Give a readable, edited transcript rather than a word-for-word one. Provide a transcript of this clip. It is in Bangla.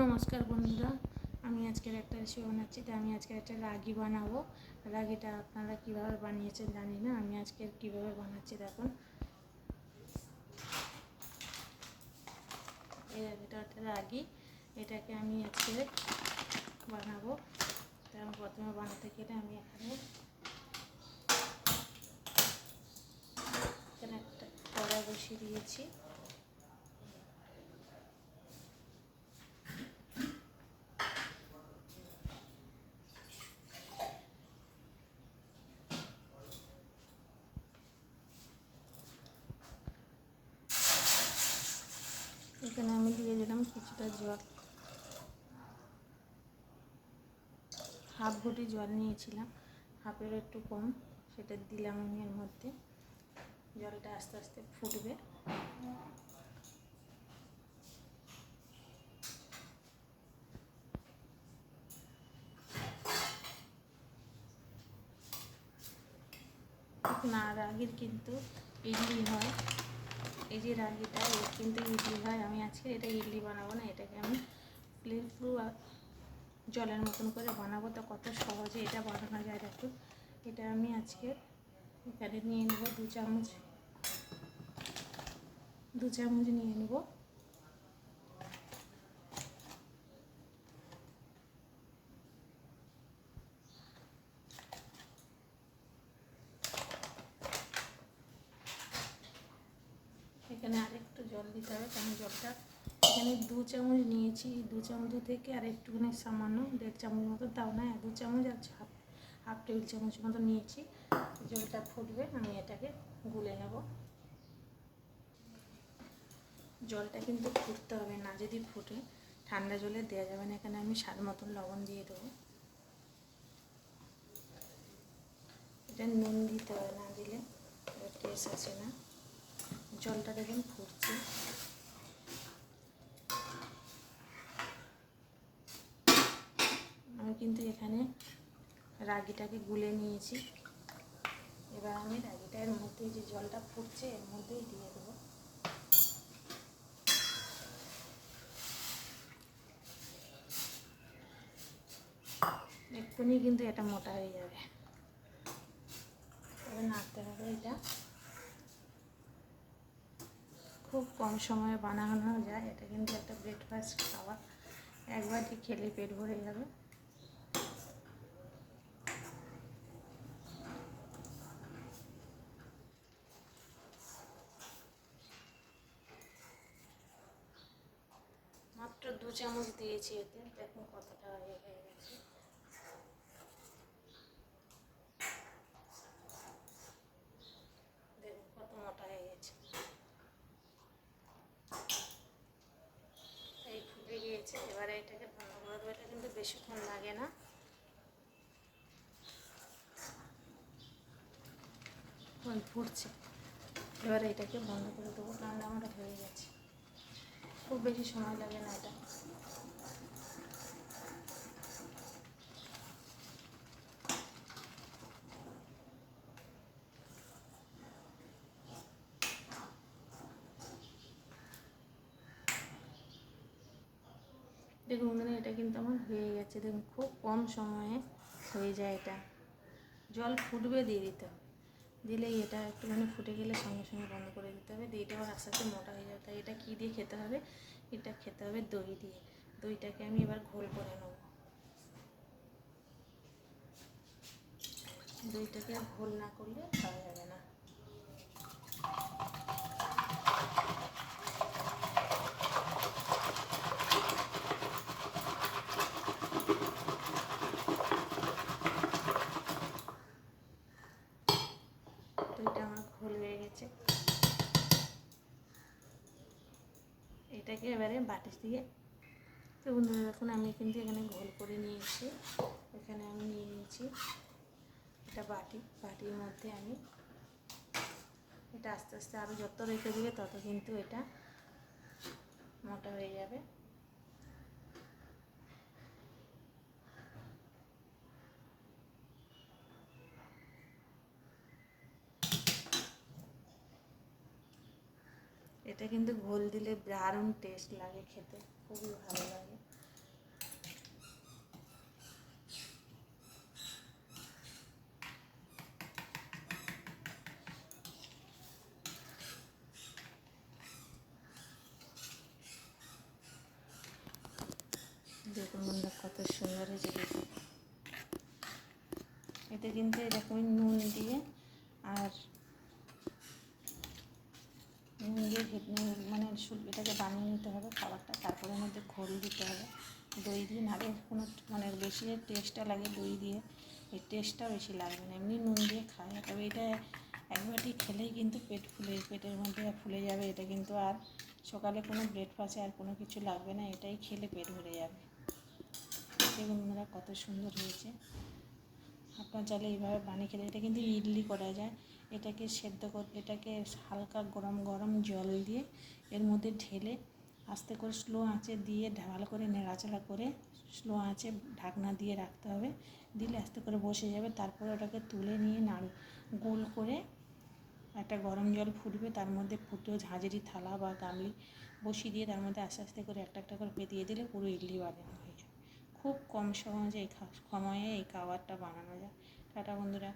নমস্কার বন্ধুরা, আমি আজকের একটা রেসিপি বানাচ্ছি। তো আমি আজকের একটা রাগি বানাবো। রাগিটা আপনারা কীভাবে বানিয়েছেন জানি না, আমি আজকের কীভাবে বানাচ্ছি দেখুন। এটা একটা রাগি, এটাকে আমি আজকে বানাবো। তো আমি প্রথমে বানাতে গেলে আমি এখানে একটা কড়াই বসিয়ে দিয়েছি। এখানে আমি দিয়ে দিলাম কিছুটা জল, হাফ ঘটি জল নিয়েছিলাম, হাফেরও একটু কম, সেটা দিলাম আমি এর মধ্যে। জলটা আস্তে আস্তে ফুটবে। না, রাগির কিন্তু ইডলি হয়। এই যে রাগিটা, এর কিন্তু ইডলি হয়। আমি আজকে এটা ইডলি বানাবো না, এটাকে আমি প্লেন ফ্লু জলের মতন করে বানাবো। তো কত সহজে এটা বানানো যায় দেখুন। এটা আমি আজকে এখানে নিয়ে নেবো দু চামচ নিয়ে নেবো। এখানে আরেকটু জল দিতে হবে, কারণ জলটা এখানে 2 চামচ নিয়েছি। 2 চামচ থেকে আর একটুখানি সামান্য 1.5 চামচ মতো, তাও না 2 চামচ আর হাফ টেবিল চামচ মতো নিয়েছি। জলটা ফুটবে, আমি এটাকে গুলে নেব। জলটা কিন্তু ফুটতে হবে না, যদি ফুটে ঠান্ডা জলে দেওয়া যাবে না। এখানে আমি স্বাদ মতন লবণ দিয়ে দেবো। এটা নুন দিতে হবে, না দিলে টেস্ট আসে না। জলটা দেখুন ফুটছে। আমি কিন্তু এখানে রাগিটাকে গুলে নিয়েছি। এবার আমি রাগিটা এর মধ্যে, যে জলটা ফুটছে এর মধ্যেই দিয়ে দেবো। এক্ষুনি কিন্তু এটা মোটা হয়ে যাবে। এবার নাড়তে হবে। এটা খুব কম সময়ে বানানো যায়। এটা কিন্তু একটা ব্রেকফাস্ট খাবার, একবারই খেলে পেট ভরে যাবে। মাত্র 2 চামচ দিয়েছি এতে, দেখুন কতটা হয়ে গেছে। দেখুন কত মোটা হয়ে গেছে। এই ফুটে গিয়েছে। এবারে এটাকে বন্ধ করে দেবো। এটা কিন্তু বেশিক্ষণ লাগে না। ফুটছে, এবারে এটাকে বন্ধ করে দেবো, কারণ আমার হয়ে গেছে। খুব বেশি সময় লাগে না এটা। দেখুন বন্ধুরা, এটা কিন্তু আমার হয়ে গেছে। দেখুন খুব কম সময়ে হয়ে যায় এটা। জল ফুটবে দিয়ে দিতে হবে, দিলেই এটা একটুখানি ফুটে গেলে সঙ্গে সঙ্গে বন্ধ করে দিতে হবে। দিয়ে এটা আবার আস্তে আস্তে মোটা হয়ে যাবে। তাই এটা কী দিয়ে খেতে হবে? এটা খেতে হবে দই দিয়ে। দইটাকে আমি এবার ঘোল করে নেব। দইটাকে ঘোল না করলে খাওয়া যাবে না। দইটা আমার ঘোল হয়ে গেছে। এটাকে এবারে বাটি দিয়ে, তো বন্ধুরা দেখুন আমি কিন্তু এখানে ঘোল করে নিয়েছি। এখানে আমি নিয়ে নিয়েছি এটা বাটির মধ্যে আমি এটা আস্তে আস্তে আরও যত রেখে দিবে তত কিন্তু এটা মোটা হয়ে যাবে। এটা কিন্তু ঘোল দিলে দারুণ টেস্ট লাগে খেতে, খুবই ভালো লাগে। দেখুন বন্ধুরা কত সুন্দর হয়েছে দেখুন। এতে কিন্তু এরকমই নুন দিয়ে আর নুন দিয়ে মানে এটাকে বানিয়ে নিতে হবে খাবারটা, তারপরে এর মধ্যে ঘোল দিতে হবে দই দিয়ে, নাহলে কোনো মানে বেশি টেস্টটা লাগে দই দিয়ে, এই টেস্টটা বেশি লাগবে না, এমনি নুন দিয়ে খায়। তবে এটা এক বাটি খেলেই কিন্তু পেটের মধ্যে ফুলে যাবে। এটা কিন্তু আর সকালে কোনো ব্রেকফাস্টে আর কোনো কিছু লাগবে না, এটাই খেলে পেট ভরে যাবে। দেখুন বন্ধুরা কত সুন্দর হয়েছে। আপনার চাইলে এইভাবে বানিয়ে খেলে, এটা কিন্তু ইডলি করা যায়। এটাকে এটাকে হালকা গরম গরম জল দিয়ে এর মধ্যে ঢেলে আস্তে করে স্লো আঁচে দিয়ে ভালো করে নেড়াচাড়া করে স্লো আঁচে ঢাকনা দিয়ে রাখতে হবে। দিলে আস্তে করে বসে যাবে। তারপরে ওটাকে তুলে নিয়ে গোল করে একটা গরম জল ফুটবে, তার মধ্যে ফুটো ঝাঁঝরি থালা বা গামলি বসিয়ে দিয়ে তার মধ্যে আস্তে আস্তে করে একটা একটা করে পেতিয়ে দিলে পুরো ইডলি বানানো হয়ে যায়। খুব কম সময়ে এই খাবারটা বানানো যায়। টাটা বন্ধুরা।